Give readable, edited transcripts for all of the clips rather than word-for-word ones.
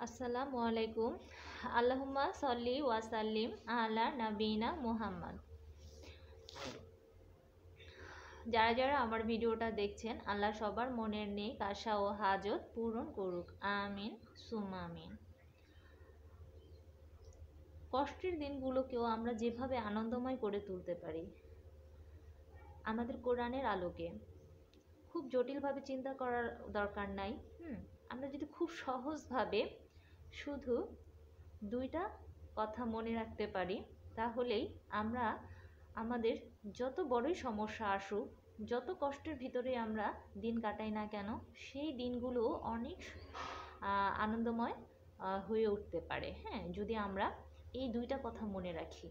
আসসালামু আলাইকুম। আল্লাহুম্মা সল্লি ওয়াসাল্লিম আলা নাবিনা মুহাম্মদ। যারা যারা আমার ভিডিওটা দেখছেন, আল্লাহ সবার মনের নেক আশা ও হাজত পূরণ করুক, আমিন সুম্মা আমিন। কষ্টের দিনগুলোকেও আমরা যেভাবে আনন্দময় করে তুলতে পারি আমাদের কোরআনের আলোকে, খুব জটিলভাবে চিন্তা করার দরকার নাই। আমরা যদি খুব সহজভাবে শুধু দুইটা কথা মনে রাখতে পারি, তাহলেই আমরা আমাদের যত বড়ই সমস্যা আসুক, যত কষ্টের ভিতরে আমরা দিন কাটাই না কেন, সেই দিনগুলো অনেক আনন্দময় হয়ে উঠতে পারে। যদি আমরা এই দুইটা কথা মনে রাখি।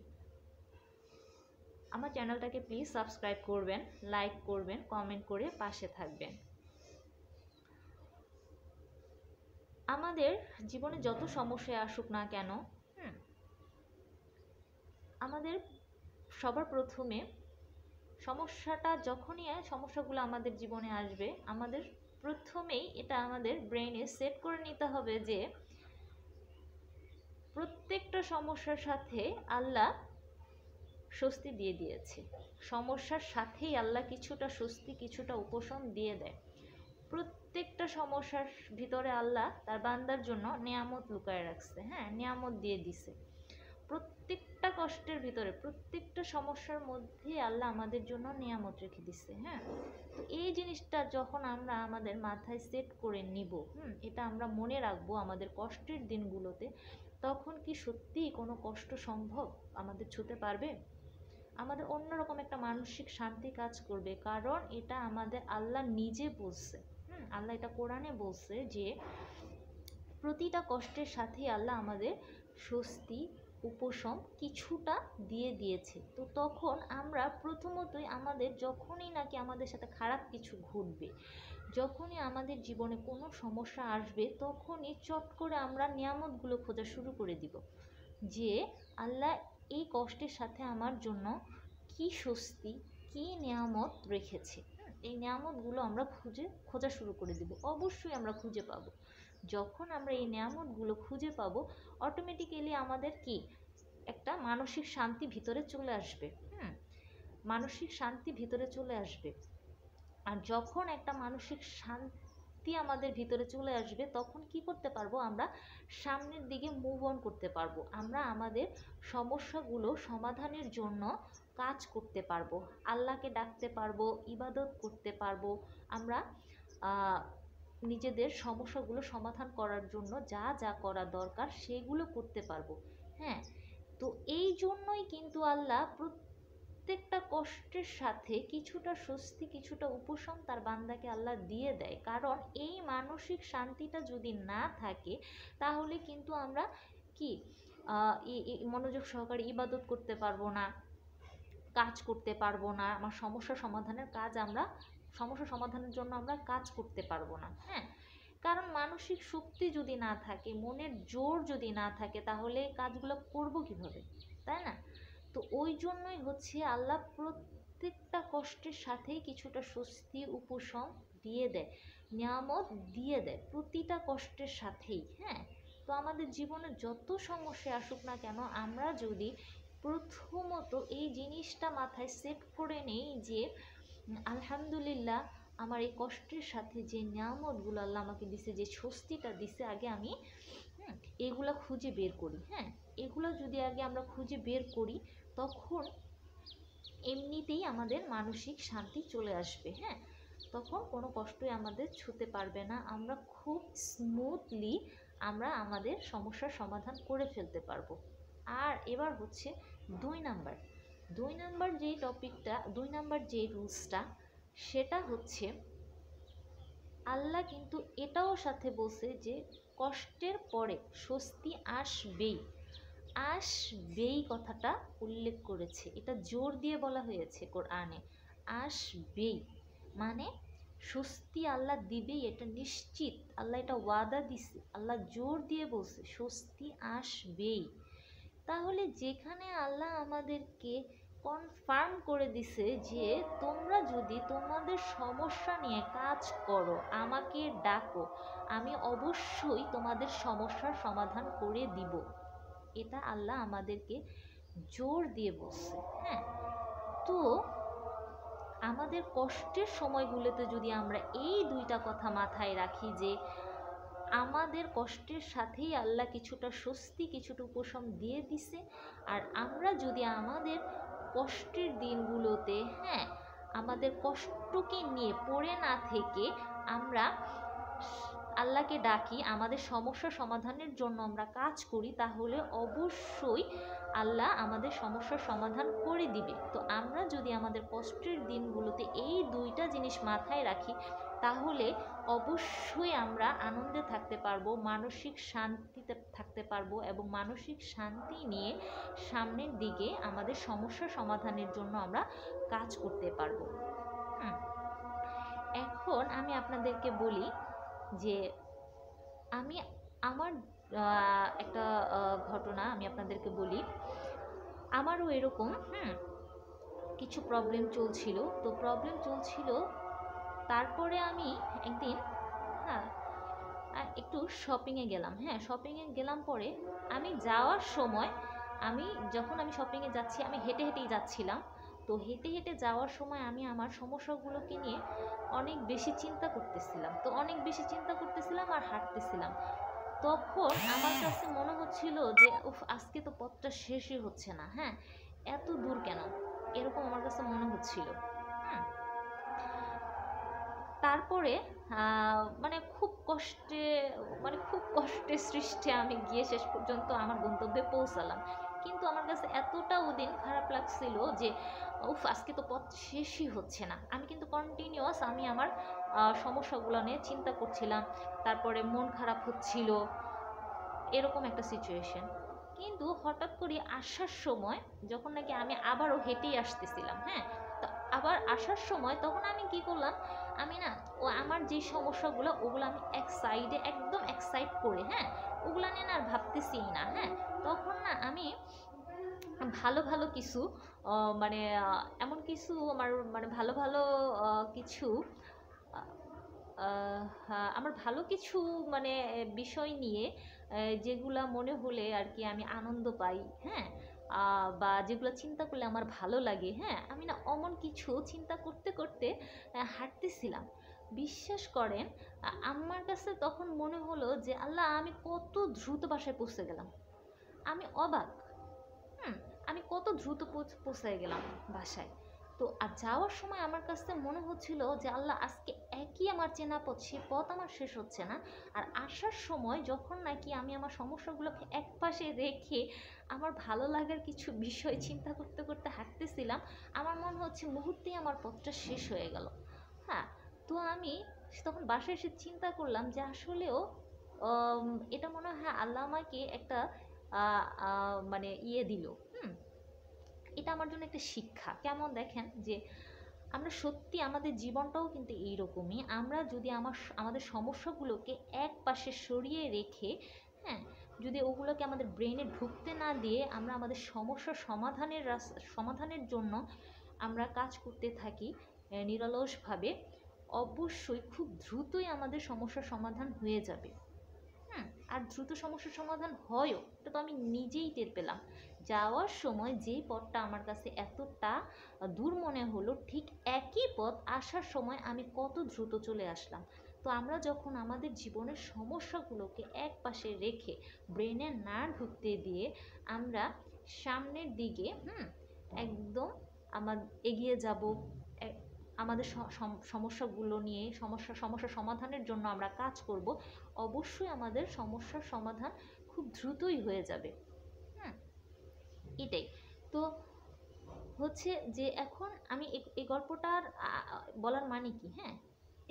আমার চ্যানেলটাকে প্লিজ সাবস্ক্রাইব করবেন, লাইক করবেন, কমেন্ট করে পাশে থাকবেন। আমাদের জীবনে যত সমস্যা আসুক না কেন, আমাদের সবার প্রথমে সমস্যাগুলো আমাদের জীবনে আসবে, আমাদের প্রথমেই এটা আমাদের ব্রেইনে সেট করে নিতে হবে যে প্রত্যেকটা সমস্যার সাথে আল্লাহ স্বস্তি দিয়ে দিয়েছে। সমস্যার সাথেই আল্লাহ কিছুটা স্বস্তি, কিছুটা উপশম দিয়ে দেয়। প্রত্যেকটা সমস্যার ভিতরে আল্লাহ তার বান্দার জন্য নিয়ামত লুকায় রাখছে, নিয়ামত দিয়ে দিছে। প্রত্যেকটা কষ্টের ভিতরে, প্রত্যেকটা সমস্যার মধ্যে আল্লাহ আমাদের জন্য নিয়ামত রেখে দিছে। তো এই জিনিসটা যখন আমরা আমাদের মাথায় সেট করে নিব, এটা আমরা মনে রাখবো আমাদের কষ্টের দিনগুলোতে, তখন কি সত্যিই কোনো কষ্ট সম্ভব আমাদের ছুঁতে পারবে? আমাদের অন্যরকম একটা মানসিক শান্তি কাজ করবে, কারণ এটা আমাদের আল্লাহ নিজে বলছে। আল্লাহ এটা কোরআনে বলছে যে প্রতিটা কষ্টের সাথে আল্লাহ আমাদের স্বস্তি, উপশম কিছুটা দিয়ে দিয়েছে। তো তখন আমরা প্রথমতই আমাদের যখনই নাকি আমাদের সাথে খারাপ কিছু ঘটবে, যখনই আমাদের জীবনে কোনো সমস্যা আসবে, তখনই চট করে আমরা নিয়ামতগুলো খোঁজা শুরু করে দিব যে আল্লাহ এই কষ্টের সাথে আমার জন্য কি স্বস্তি, কি নিয়ামত রেখেছে। এই নিয়ামতগুলো আমরা খোঁজা শুরু করে দিব। অবশ্যই আমরা খুঁজে পাবো। যখন আমরা এই নিয়ামতগুলো খুঁজে পাবো, অটোমেটিক্যালি আমাদের কি একটা মানসিক শান্তি ভিতরে চলে আসবে। মানসিক শান্তি ভিতরে চলে আসবে। আর যখন একটা মানসিক শান্তি আমাদের ভিতরে চলে আসবে, তখন কি করতে পারবো? আমরা সামনের দিকে মুভ অন করতে পারবো। আমরা আমাদের সমস্যাগুলো সমাধানের জন্য কাজ করতে পারবো, আল্লাহকে ডাকতে পারবো, ইবাদত করতে পারবো। আমরা নিজেদের সমস্যাগুলো সমাধান করার জন্য যা যা করা দরকার সেগুলো করতে পারবো। তো এই জন্যই কিন্তু আল্লাহ প্রত্যেকটা কষ্টের সাথে কিছুটা স্বস্তি, কিছুটা উপশম তার বান্দাকে আল্লাহ দিয়ে দেয়। কারণ এই মানসিক শান্তিটা যদি না থাকে, তাহলে কিন্তু আমরা কি মনোযোগ সহকারে ইবাদত করতে পারবো না, কাজ করতে পারবো না। আমার সমস্যা সমাধানের জন্য আমরা কাজ করতে পারবো না। কারণ মানসিক শক্তি যদি না থাকে, মনের জোর যদি না থাকে, তাহলে কাজগুলো করবো কিভাবে, তাই না? তো ওই জন্যই হচ্ছে আল্লাহ প্রত্যেকটা কষ্টের সাথেই কিছুটা স্বস্তি, উপশম দিয়ে দেয়, নিয়ামত দিয়ে দেয় প্রতিটা কষ্টের সাথেই। তো আমাদের জীবনে যত সমস্যা আসুক না কেন, আমরা যদি প্রথমত এই জিনিসটা মাথায় সেট করে নেই যে আলহামদুলিল্লাহ, আমার এই কষ্টের সাথে যে নিয়ামতগুলো আল্লাহ আমাকে দিছে, যে স্বস্তিটা দিছে, আগে আমি এগুলো খুঁজে বের করি। এগুলো যদি আগে আমরা খুঁজে বের করি, তখন এমনিতেই আমাদের মানসিক শান্তি চলে আসবে। তখন কোনো কষ্টই আমাদের ছুঁতে পারবে না। আমরা খুব স্মুথলি আমাদের সমস্যার সমাধান করে ফেলতে পারবো। আর এবার হচ্ছে দুই নাম্বার যে রুলসটা, সেটা হচ্ছে আল্লাহ কিন্তু এটাও সাথে বলছে যে কষ্টের পরে স্বস্তি আসবেই কথাটা উল্লেখ করেছে। এটা জোর দিয়ে বলা হয়েছে কোরআনে, আসবেই মানে স্বস্তি আল্লাহ দিবেই, এটা নিশ্চিত। আল্লাহ এটা ওয়াদা দিছে, আল্লাহ জোর দিয়ে বলছে স্বস্তি আসবেই। তাহলে যেখানে আল্লাহ আমাদেরকে কনফার্ম করে দিছে যে তোমরা যদি তোমাদের সমস্যা নিয়ে কাজ করো, আমাকে ডাকো, আমি অবশ্যই তোমাদের সমস্যার সমাধান করে দিব। এটা আল্লাহ আমাদেরকে জোর দিয়ে বলছে। হ্যাঁ, তো আমাদের কষ্টের সময়গুলোতে যদি আমরা এই দুইটা কথা মাথায় রাখি যে আমাদের কষ্টের সাথেই আল্লাহ কিছুটা স্বস্তি, কিছুটা উপশম দিয়ে দিছে, আর আমরা যদি আমাদের কষ্টের দিনগুলোতে, হ্যাঁ, আমাদের কষ্টকে নিয়ে পড়ে না থেকে আমরা আল্লাহকে ডাকি, আমাদের সমস্যা সমাধানের জন্য আমরা কাজ করি, তাহলে অবশ্যই আল্লাহ আমাদের সমস্যার সমাধান করে দিবে। তো আমরা যদি আমাদের কষ্টের দিনগুলোতে এই দুইটা জিনিস মাথায় রাখি, তাহলে অবশ্যই আমরা আনন্দে থাকতে পারবো, মানসিক শান্তিতে থাকতে পারবো, এবং মানসিক শান্তি নিয়ে সামনের দিকে আমাদের সমস্যা সমাধানের জন্য আমরা কাজ করতে পারবো। এখন আমি আপনাদেরকে বলি যে আমি আমার একটা ঘটনা আমি আপনাদেরকে বলি। আমারও এরকম কিছু প্রবলেম চলছিল। তো প্রবলেম চলছিল, তারপরে আমি একদিন একটু শপিংয়ে গেলাম। হ্যাঁ, শপিংয়ে গেলাম, পরে আমি যাওয়ার সময় যখন আমি শপিংয়ে যাচ্ছি, আমি হেঁটে হেঁটেই যাচ্ছিলাম। তো হেঁটে হেঁটে যাওয়ার সময় আমি আমার সমস্যাগুলোকে নিয়ে অনেক বেশি চিন্তা করতেছিলাম আর হাঁটতেছিলাম। তখন আমার কাছে মনে হচ্ছিল যে উফ, আজকে তো পথটা শেষই হচ্ছে না। হ্যাঁ, এত দূর কেন, এরকম আমার কাছে মনে হচ্ছিল। তারপরে খুব কষ্টে সৃষ্টে আমি গিয়ে শেষ পর্যন্ত আমার গন্তব্যে পৌঁছালাম। কিন্তু আমার কাছে এতটা ওদিন খারাপ লাগছিল যে উফ, আজকে তো পথ শেষই হচ্ছে না। আমি কিন্তু কন্টিনিউয়াস আমি আমার সমস্যাগুলো নিয়ে চিন্তা করছিলাম, তারপরে মন খারাপ হচ্ছিল, এরকম একটা সিচুয়েশন। কিন্তু হঠাৎ করে আসার সময়, যখন নাকি আমি আবারও হেঁটেই আসতেছিলাম, হ্যাঁ, তো আবার আসার সময় তখন আমি কি করলাম, আমি না আমার যে সমস্যাগুলো ওগুলো আমি একদম এক সাইড করে, হ্যাঁ, ওগুলো নিয়ে না আর ভাবতেছি না। হ্যাঁ, তখন না আমি ভালো ভালো কিছু এমন কিছু আমার ভালো ভালো কিছু আমার ভালো কিছু বিষয় নিয়ে, যেগুলা মনে হলে আর কি আমি আনন্দ পাই, হ্যাঁ, বা যেগুলো চিন্তা করলে আমার ভালো লাগে, হ্যাঁ, আমি না অমন কিছু চিন্তা করতে করতে হাঁটতেছিলাম। বিশ্বাস করেন, আমার কাছে তখন মনে হলো যে আল্লাহ, আমি কত দ্রুত বাসায় পৌঁছে গেলাম। আমি অবাক, আমি কত দ্রুত পৌঁছে গেলাম বাসায়। তো আর যাওয়ার সময় আমার কাছে মনে হচ্ছিল যে আল্লাহ, আজকে একই আমার চেনা পথ, সে পথ আমার শেষ হচ্ছে না। আর আসার সময় যখন নাকি আমি আমার সমস্যাগুলোকে এক পাশে রেখে আমার ভালো লাগার কিছু বিষয় চিন্তা করতে করতে হাঁটতেছিলাম, আমার মনে হচ্ছে মুহূর্তেই আমার পথটা শেষ হয়ে গেল। হ্যাঁ, তো আমি তখন বাসায় এসে চিন্তা করলাম যে আসলেও এটা মনে হয় আল্লাহ আমাকে একটা দিল। এটা আমার জন্য একটা শিক্ষা। কেমন দেখেন, যে আমরা সত্যি আমাদের জীবনটাও কিন্তু এইরকমই। আমরা যদি আমাদের সমস্যাগুলোকে এক পাশে সরিয়ে রেখে, হ্যাঁ, যদি ওগুলোকে আমাদের ব্রেনে ঢুকতে না দিয়ে আমরা আমাদের সমস্যার সমাধানের জন্য আমরা কাজ করতে থাকি নিরলসভাবে, অবশ্যই খুব দ্রুতই আমাদের সমস্যার সমাধান হয়ে যাবে। আর দ্রুত সমস্যার সমাধান হয়ও, এটা তো আমি নিজেই টের পেলাম। যাওয়ার সময় যেই পথটা আমার কাছে এতটা দূর মনে হলো, ঠিক একই পথ আসার সময় আমি কত দ্রুত চলে আসলাম। তো আমরা যখন আমাদের জীবনের সমস্যাগুলোকে এক পাশে রেখে ব্রেনে না ঢুকতে দিয়ে আমরা সামনের দিকে একদম এগিয়ে যাব, আমাদের সমস্যাগুলো নিয়ে সমস্যা সমাধানের জন্য আমরা কাজ করব, অবশ্যই আমাদের সমস্যার সমাধান খুব দ্রুতই হয়ে যাবে। এটাই তো হচ্ছে যে এখন আমি এই গল্পটার বলার মানে কি, হ্যাঁ,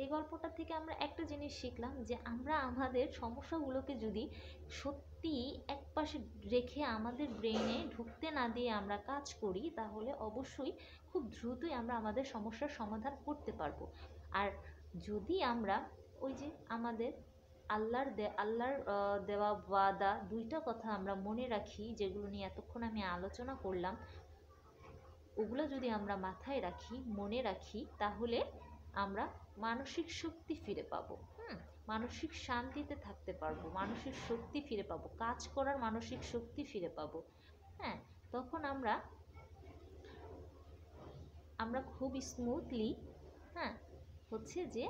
এই গল্পটা থেকে আমরা একটা জিনিস শিখলাম যে আমরা আমাদের সমস্যাগুলোকে যদি সত্যি একপাশে রেখে আমাদের ব্রেনে ঢুকতে না দিয়ে আমরা কাজ করি, তাহলে অবশ্যই খুব দ্রুতই আমরা আমাদের সমস্যার সমাধান করতে পারবো। আর যদি আমরা ওই যে আমাদের আল্লাহর দেওয়া ওয়াদা দুইটা কথা আমরা মনে রাখি, যেগুলো নিয়ে এতক্ষণ আমি আলোচনা করলাম, ওগুলো যদি আমরা মাথায় রাখি, মনে রাখি, তাহলে আমরা মানসিক শক্তি ফিরে পাবো। মানসিক শান্তিতে থাকতে পারবো, মানসিক শক্তি ফিরে পাবো, কাজ করার মানসিক শক্তি ফিরে পাবো। হ্যাঁ, তখন আমরা খুব স্মুথলি হচ্ছে যে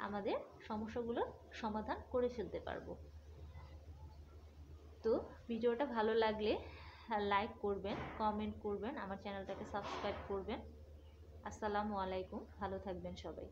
আমাদের সমস্যাগুলোর সমাধান করে ফেলতে পারবো। তো ভিডিওটা ভালো লাগলে লাইক করবেন, কমেন্ট করবেন, আমার চ্যানেলটাকে সাবস্ক্রাইব করবেন। আসসালামু আলাইকুম, ভালো থাকবেন সবাই।